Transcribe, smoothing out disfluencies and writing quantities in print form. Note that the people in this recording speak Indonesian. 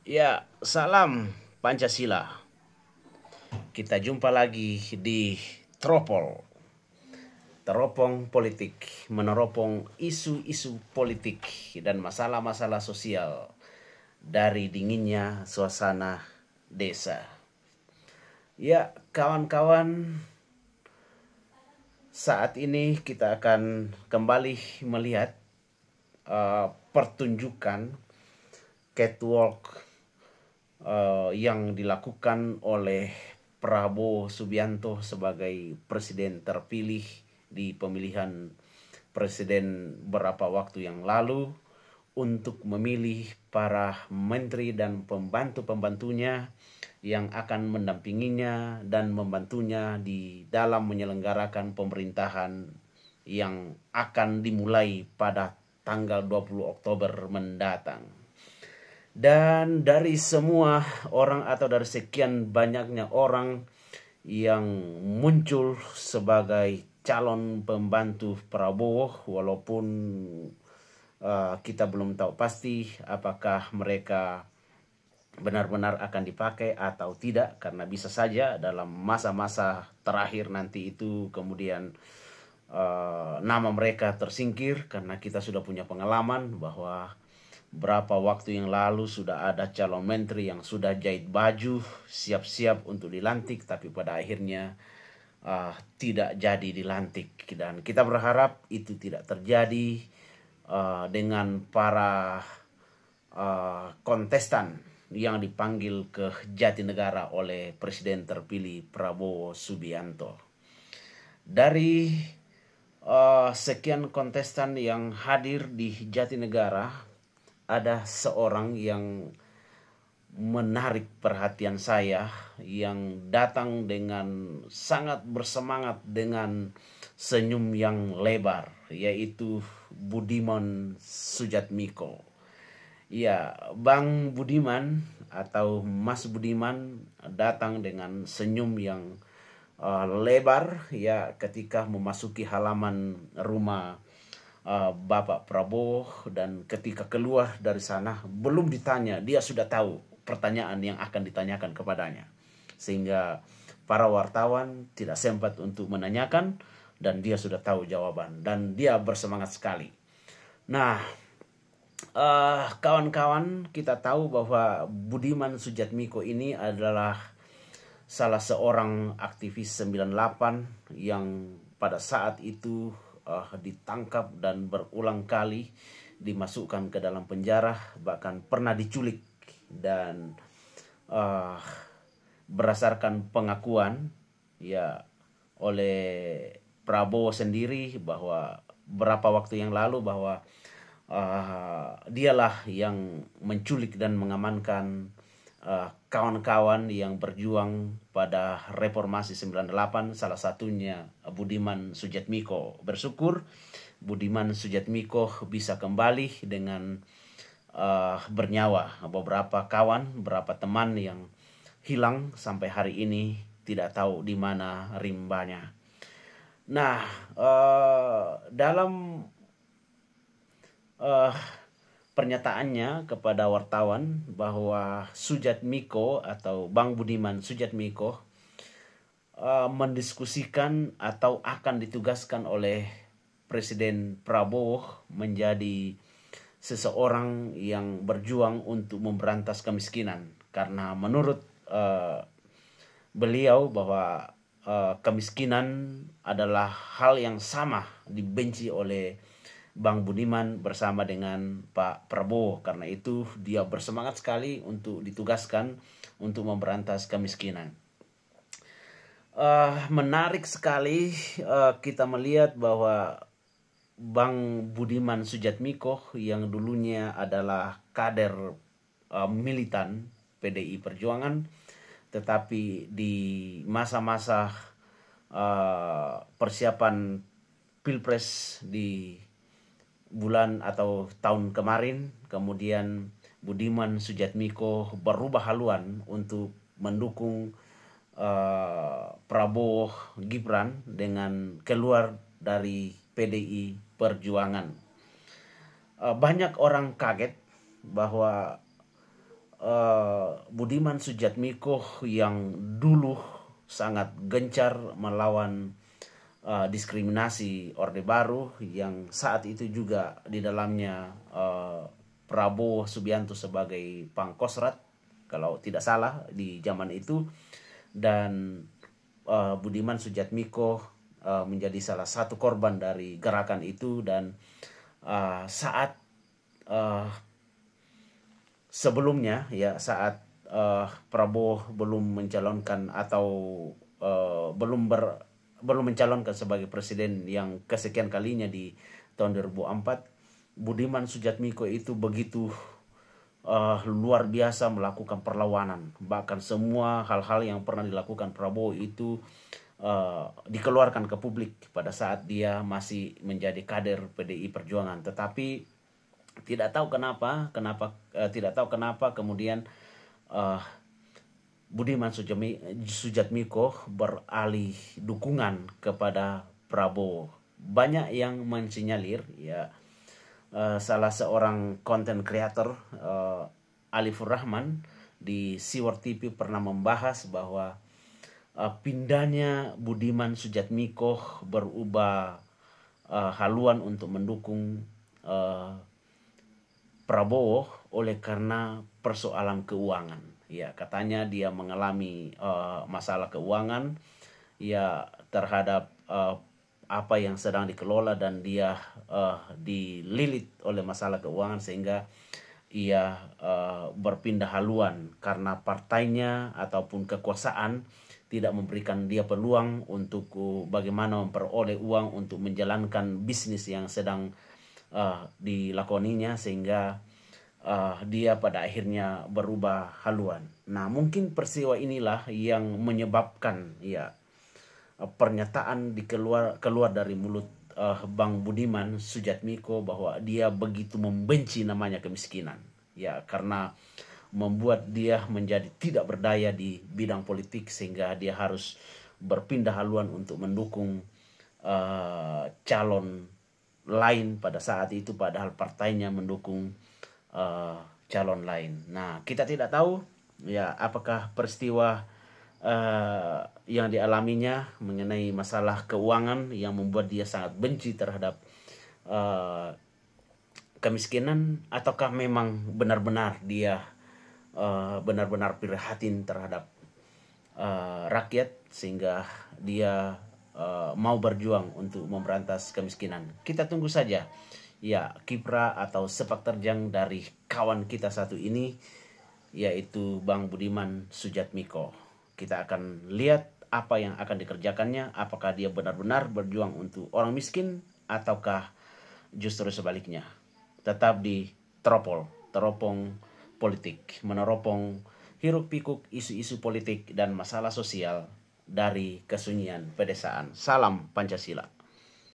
Ya, salam Pancasila. Kita jumpa lagi di Tropol. Teropong politik, meneropong isu-isu politik dan masalah-masalah sosial dari dinginnya suasana desa. Ya, kawan-kawan, saat ini kita akan kembali melihat pertunjukan catwalk yang dilakukan oleh Prabowo Subianto sebagai presiden terpilih di pemilihan presiden beberapa waktu yang lalu untuk memilih para menteri dan pembantu-pembantunya yang akan mendampinginya dan membantunya di dalam menyelenggarakan pemerintahan yang akan dimulai pada tanggal 20 Oktober mendatang. Dan dari semua orang atau dari sekian banyaknya orang yang muncul sebagai calon pembantu Prabowo, walaupun kita belum tahu pasti apakah mereka benar-benar akan dipakai atau tidak, karena bisa saja dalam masa-masa terakhir nanti itu kemudian nama mereka tersingkir, karena kita sudah punya pengalaman bahwa berapa waktu yang lalu sudah ada calon menteri yang sudah jahit baju siap-siap untuk dilantik, tapi pada akhirnya tidak jadi dilantik. Dan kita berharap itu tidak terjadi dengan para kontestan yang dipanggil ke Jatinegara oleh Presiden terpilih Prabowo Subianto. Dari sekian kontestan yang hadir di Jatinegara, ada seorang yang menarik perhatian saya, yang datang dengan sangat bersemangat dengan senyum yang lebar, yaitu Budiman Sujatmiko. Ya, Bang Budiman atau Mas Budiman datang dengan senyum yang lebar ya ketika memasuki halaman rumah Bapak Prabowo, dan ketika keluar dari sana belum ditanya dia sudah tahu pertanyaan yang akan ditanyakan kepadanya, sehingga para wartawan tidak sempat untuk menanyakan dan dia sudah tahu jawaban dan dia bersemangat sekali. Nah, kawan-kawan, kita tahu bahwa Budiman Sujatmiko ini adalah salah seorang aktivis 98 yang pada saat itu ditangkap dan berulang kali dimasukkan ke dalam penjara, bahkan pernah diculik. Dan berdasarkan pengakuan ya oleh Prabowo sendiri bahwa beberapa waktu yang lalu bahwa dialah yang menculik dan mengamankan kawan-kawan yang berjuang pada reformasi 98, salah satunya Budiman Sujatmiko. Bersyukur Budiman Sujatmiko bisa kembali dengan bernyawa. Beberapa kawan, beberapa teman yang hilang sampai hari ini tidak tahu di mana rimbanya. Nah, dalam pernyataannya kepada wartawan bahwa Sujatmiko atau Bang Budiman Sujatmiko mendiskusikan atau akan ditugaskan oleh Presiden Prabowo menjadi seseorang yang berjuang untuk memberantas kemiskinan, karena menurut beliau bahwa kemiskinan adalah hal yang sama dibenci oleh Bang Budiman bersama dengan Pak Prabowo. Karena itu dia bersemangat sekali untuk ditugaskan untuk memberantas kemiskinan. Menarik sekali kita melihat bahwa Bang Budiman Sujatmiko yang dulunya adalah kader militan PDI Perjuangan, tetapi di masa-masa persiapan Pilpres di bulan atau tahun kemarin, kemudian Budiman Sujatmiko berubah haluan untuk mendukung Prabowo Gibran dengan keluar dari PDI Perjuangan. Banyak orang kaget bahwa Budiman Sujatmiko yang dulu sangat gencar melawan diskriminasi Orde Baru, yang saat itu juga di dalamnya Prabowo Subianto sebagai Pangkostrat kalau tidak salah di zaman itu, dan Budiman Sujatmiko menjadi salah satu korban dari gerakan itu. Dan saat sebelumnya, ya, saat Prabowo belum mencalonkan atau belum mencalonkan sebagai presiden yang kesekian kalinya di tahun 2004, Budiman Sujatmiko itu begitu luar biasa melakukan perlawanan. Bahkan semua hal-hal yang pernah dilakukan Prabowo itu dikeluarkan ke publik pada saat dia masih menjadi kader PDI Perjuangan. Tetapi tidak tahu kenapa kemudian Budiman Sujatmiko beralih dukungan kepada Prabowo. Banyak yang mensinyalir, ya, salah seorang content creator, Alifur Rahman, di Siwar TV pernah membahas bahwa pindahnya Budiman Sujatmiko berubah haluan untuk mendukung Prabowo oleh karena persoalan keuangan. Ya, katanya dia mengalami masalah keuangan, ya, terhadap apa yang sedang dikelola, dan dia dililit oleh masalah keuangan sehingga ia berpindah haluan karena partainya ataupun kekuasaan tidak memberikan dia peluang untuk bagaimana memperoleh uang untuk menjalankan bisnis yang sedang dilakoninya, sehingga dia pada akhirnya berubah haluan. Nah, mungkin peristiwa inilah yang menyebabkan, ya, pernyataan keluar dari mulut Bang Budiman Sujatmiko bahwa dia begitu membenci namanya kemiskinan, ya, karena membuat dia menjadi tidak berdaya di bidang politik sehingga dia harus berpindah haluan untuk mendukung calon lain pada saat itu, padahal partainya mendukung calon lain. Nah, kita tidak tahu, ya, apakah peristiwa yang dialaminya mengenai masalah keuangan yang membuat dia sangat benci terhadap kemiskinan, ataukah memang benar-benar dia benar-benar prihatin terhadap rakyat sehingga dia mau berjuang untuk memberantas kemiskinan. Kita tunggu saja, ya, kiprah atau sepak terjang dari kawan kita satu ini, yaitu Bang Budiman Sujatmiko. Kita akan lihat apa yang akan dikerjakannya, apakah dia benar-benar berjuang untuk orang miskin ataukah justru sebaliknya. Tetap di teropong politik, meneropong hiruk pikuk isu-isu politik dan masalah sosial dari kesunyian pedesaan. Salam Pancasila.